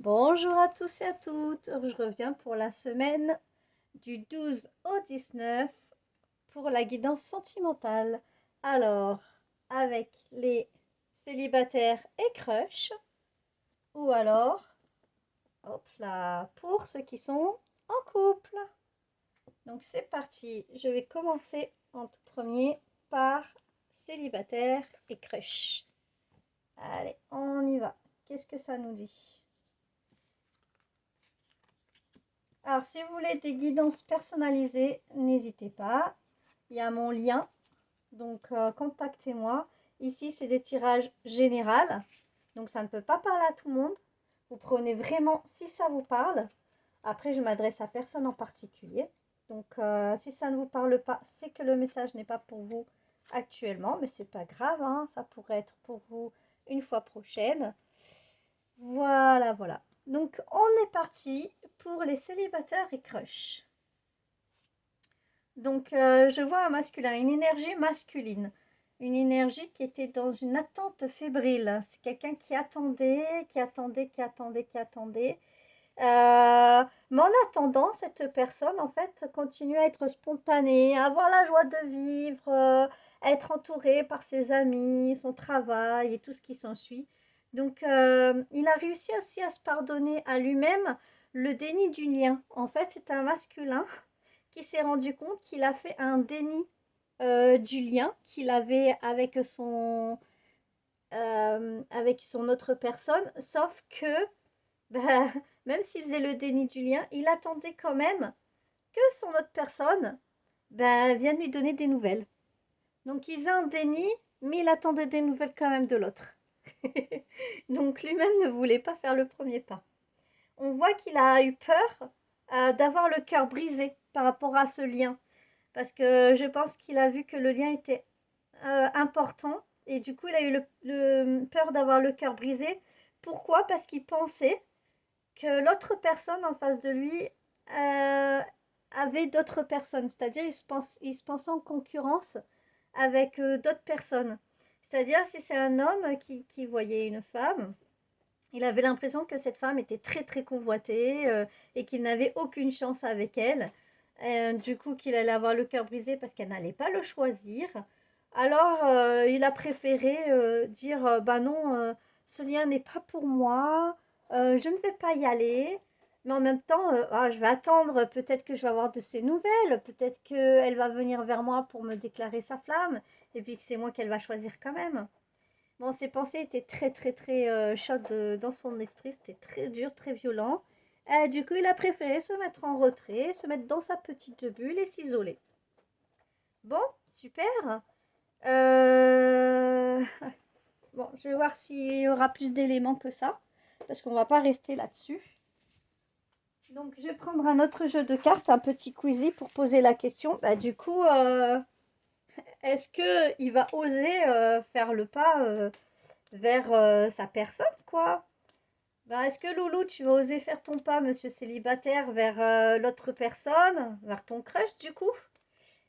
Bonjour à tous et à toutes, je reviens pour la semaine du 12 au 19 pour la guidance sentimentale. Alors, avec les célibataires et crush, ou alors, hop là, pour ceux qui sont en couple. Donc c'est parti, je vais commencer en tout premier par célibataire et crush. Allez, on y va. Qu'est-ce que ça nous dit? Alors, si vous voulez des guidances personnalisées, n'hésitez pas. Il y a mon lien, donc contactez-moi. Ici, c'est des tirages généraux, donc ça ne peut pas parler à tout le monde. Vous prenez vraiment si ça vous parle. Après, je m'adresse à personne en particulier. Donc, si ça ne vous parle pas, c'est que le message n'est pas pour vous actuellement, mais c'est pas grave, hein, ça pourrait être pour vous une fois prochaine. Voilà, voilà. Donc, on est parti pour les célibataires et crush. Donc, je vois un masculin, une énergie masculine, une énergie qui était dans une attente fébrile. C'est quelqu'un qui attendait, qui attendait, qui attendait, qui attendait. Mais en attendant, cette personne, en fait, continue à être spontanée, à avoir la joie de vivre, à être entourée par ses amis, son travail et tout ce qui s'ensuit. Donc, il a réussi aussi à se pardonner à lui-même le déni du lien. En fait, c'est un masculin qui s'est rendu compte qu'il a fait un déni du lien qu'il avait avec son autre personne, sauf que bah, même s'il faisait le déni du lien, il attendait quand même que son autre personne vienne lui donner des nouvelles. Donc il faisait un déni, mais il attendait des nouvelles quand même de l'autre. Donc lui-même ne voulait pas faire le premier pas. On voit qu'il a eu peur d'avoir le cœur brisé par rapport à ce lien. Parce que je pense qu'il a vu que le lien était important. Et du coup, il a eu peur d'avoir le cœur brisé. Pourquoi? Parce qu'il pensait que l'autre personne en face de lui avait d'autres personnes. C'est-à-dire, il se pensait en concurrence avec d'autres personnes. C'est-à-dire, si c'est un homme qui voyait une femme, il avait l'impression que cette femme était très très convoitée et qu'il n'avait aucune chance avec elle. Du coup, qu'il allait avoir le cœur brisé parce qu'elle n'allait pas le choisir. Alors, il a préféré dire bah non, ce lien n'est pas pour moi, je ne vais pas y aller. Mais en même temps, je vais attendre, peut-être que je vais avoir de ses nouvelles, peut-être qu'elle va venir vers moi pour me déclarer sa flamme, et puis que c'est moi qu'elle va choisir quand même. Bon, ses pensées étaient très, très, très chaudes dans son esprit. C'était très dur, très violent. Du coup, il a préféré se mettre en retrait, se mettre dans sa petite bulle et s'isoler. Bon, super. Euh, Bon, je vais voir s'il y aura plus d'éléments que ça. Parce qu'on va pas rester là-dessus. Donc, je vais prendre un autre jeu de cartes, un petit quizy pour poser la question. Du coup, est-ce qu'il va oser faire le pas vers sa personne, quoi? Est-ce que Loulou, tu vas oser faire ton pas, monsieur célibataire, vers l'autre personne, vers ton crush, du coup?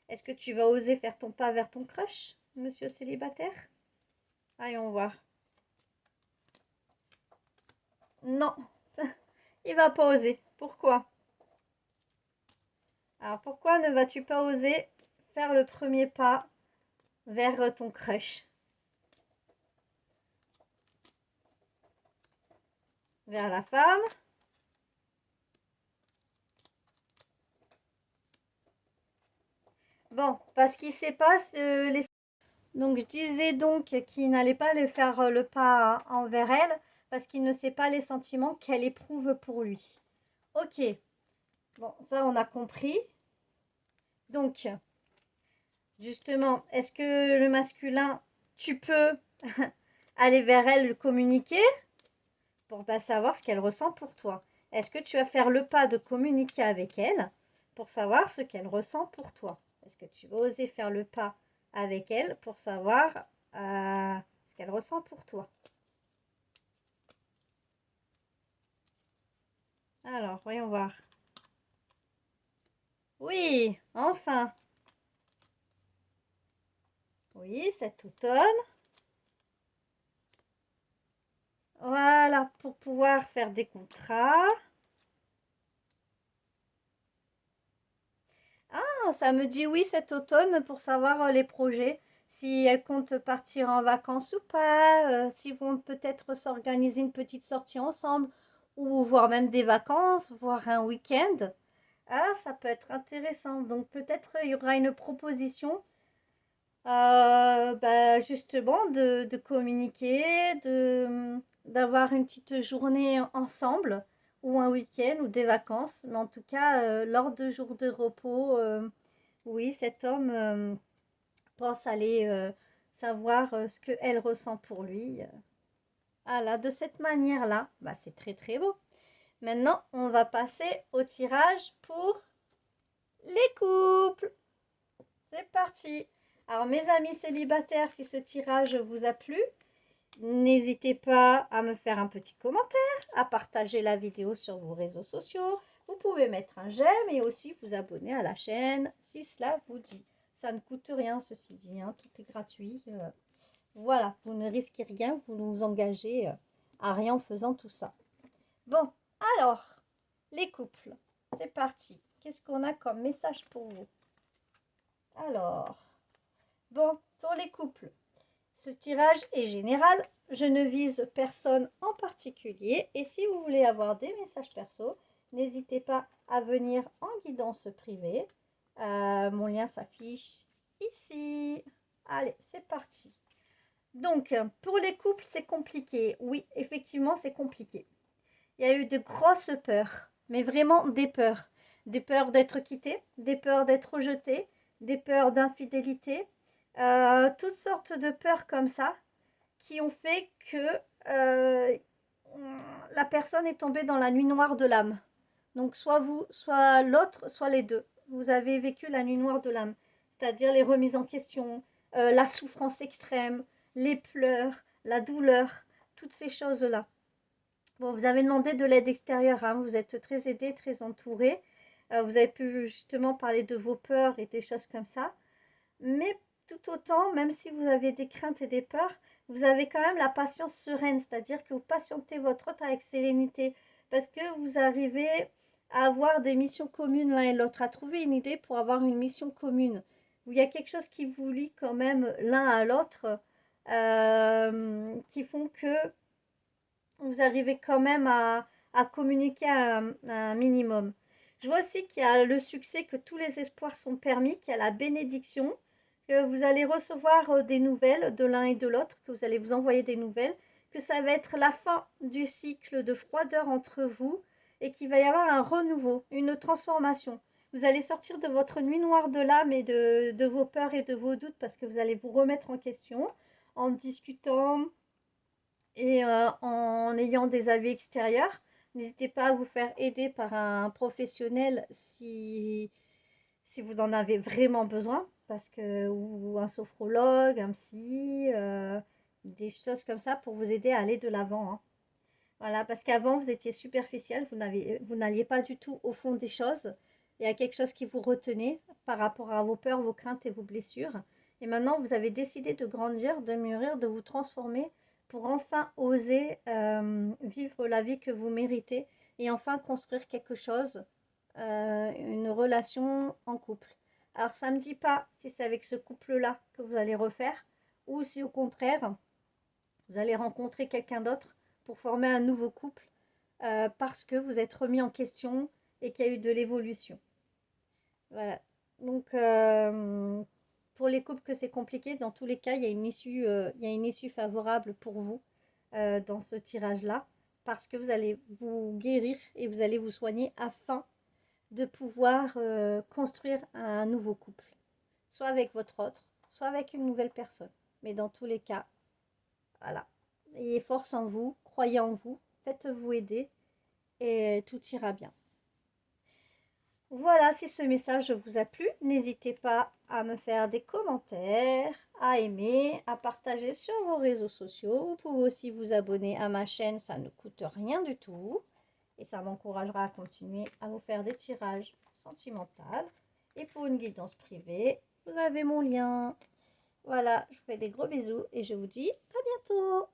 Est-ce que tu vas oser faire ton pas vers ton crush, monsieur célibataire? Allons voir. Non, il va pas oser. Pourquoi? Alors, pourquoi ne vas-tu pas oser faire le premier pas vers ton crush? Vers la femme? Bon, parce qu'il sait pas les... Donc, je disais donc qu'il n'allait pas le faire le pas envers elle parce qu'il ne sait pas les sentiments qu'elle éprouve pour lui. Ok, bon, ça on a compris. Donc, justement, est-ce que le masculin, tu peux aller vers elle, le communiquer pour savoir ce qu'elle ressent pour toi? Est-ce que tu vas faire le pas de communiquer avec elle pour savoir ce qu'elle ressent pour toi? Est-ce que tu vas oser faire le pas avec elle pour savoir ce qu'elle ressent pour toi? Alors, voyons voir. Oui, enfin. Oui, cet automne. Voilà, pour pouvoir faire des contrats. Ah, ça me dit oui cet automne pour savoir les projets, si elles comptent partir en vacances ou pas, s'ils vont peut-être s'organiser une petite sortie ensemble, ou voir même des vacances, voir un week-end. Ah, ça peut être intéressant. Donc peut-être il y aura une proposition, bah, justement, de communiquer, d'avoir une petite journée ensemble, ou un week-end, ou des vacances. Mais en tout cas, lors de jours de repos, oui, cet homme pense aller savoir ce qu'elle ressent pour lui. Ah là, de cette manière-là, bah, c'est très très beau. Maintenant, on va passer au tirage pour les couples. C'est parti. Alors, mes amis célibataires, si ce tirage vous a plu, n'hésitez pas à me faire un petit commentaire, à partager la vidéo sur vos réseaux sociaux. Vous pouvez mettre un j'aime et aussi vous abonner à la chaîne si cela vous dit. Ça ne coûte rien, ceci dit, hein, tout est gratuit. Voilà, vous ne risquez rien, vous ne vous engagez à rien en faisant tout ça. Bon, alors, les couples, c'est parti. Qu'est-ce qu'on a comme message pour vous? Alors, bon, pour les couples, ce tirage est général. Je ne vise personne en particulier. Et si vous voulez avoir des messages perso, n'hésitez pas à venir en guidance privée. Mon lien s'affiche ici. Allez, c'est parti. Donc, pour les couples, c'est compliqué. Oui, effectivement, c'est compliqué. Il y a eu de grosses peurs, mais vraiment des peurs. Des peurs d'être quitté, des peurs d'être rejeté, des peurs d'infidélité, toutes sortes de peurs comme ça qui ont fait que euh, la personne est tombée dans la nuit noire de l'âme. Donc soit vous, soit l'autre, soit les deux. Vous avez vécu la nuit noire de l'âme, c'est-à-dire les remises en question, la souffrance extrême, les pleurs, la douleur, toutes ces choses-là. Bon, vous avez demandé de l'aide extérieure, hein. Vous êtes très aidé, très entouré. Vous avez pu justement parler de vos peurs et des choses comme ça. Mais tout autant, même si vous avez des craintes et des peurs, vous avez quand même la patience sereine, c'est-à-dire que vous patientez votre route avec sérénité, parce que vous arrivez à avoir des missions communes l'un et l'autre, à trouver une idée pour avoir une mission commune, où il y a quelque chose qui vous lie quand même l'un à l'autre, qui font que vous arrivez quand même à communiquer à un minimum. Je vois aussi qu'il y a le succès, que tous les espoirs sont permis, qu'il y a la bénédiction, que vous allez recevoir des nouvelles de l'un et de l'autre, que vous allez vous envoyer des nouvelles, que ça va être la fin du cycle de froideur entre vous et qu'il va y avoir un renouveau, une transformation. Vous allez sortir de votre nuit noire de l'âme et de vos peurs et de vos doutes parce que vous allez vous remettre en question en discutant, et en ayant des avis extérieurs. N'hésitez pas à vous faire aider par un professionnel si vous en avez vraiment besoin, parce que, ou un sophrologue, un psy, des choses comme ça pour vous aider à aller de l'avant, hein. Voilà, parce qu'avant, vous étiez superficiel, vous n'alliez pas du tout au fond des choses. Il y a quelque chose qui vous retenait par rapport à vos peurs, vos craintes et vos blessures. Et maintenant, vous avez décidé de grandir, de mûrir, de vous transformer pour enfin oser vivre la vie que vous méritez et enfin construire quelque chose, une relation en couple. Alors, ça ne me dit pas si c'est avec ce couple-là que vous allez refaire ou si au contraire, vous allez rencontrer quelqu'un d'autre pour former un nouveau couple parce que vous êtes remis en question et qu'il y a eu de l'évolution. Voilà. Donc, pour les couples que c'est compliqué, dans tous les cas, il y a une issue favorable pour vous dans ce tirage-là, parce que vous allez vous guérir et vous allez vous soigner afin de pouvoir construire un nouveau couple, soit avec votre autre, soit avec une nouvelle personne. Mais dans tous les cas, voilà. Ayez force en vous, croyez en vous, faites-vous aider et tout ira bien. Voilà, si ce message vous a plu, n'hésitez pas à me faire des commentaires, à aimer, à partager sur vos réseaux sociaux. Vous pouvez aussi vous abonner à ma chaîne, ça ne coûte rien du tout. Et ça m'encouragera à continuer à vous faire des tirages sentimentaux. Et pour une guidance privée, vous avez mon lien. Voilà, je vous fais des gros bisous et je vous dis à bientôt.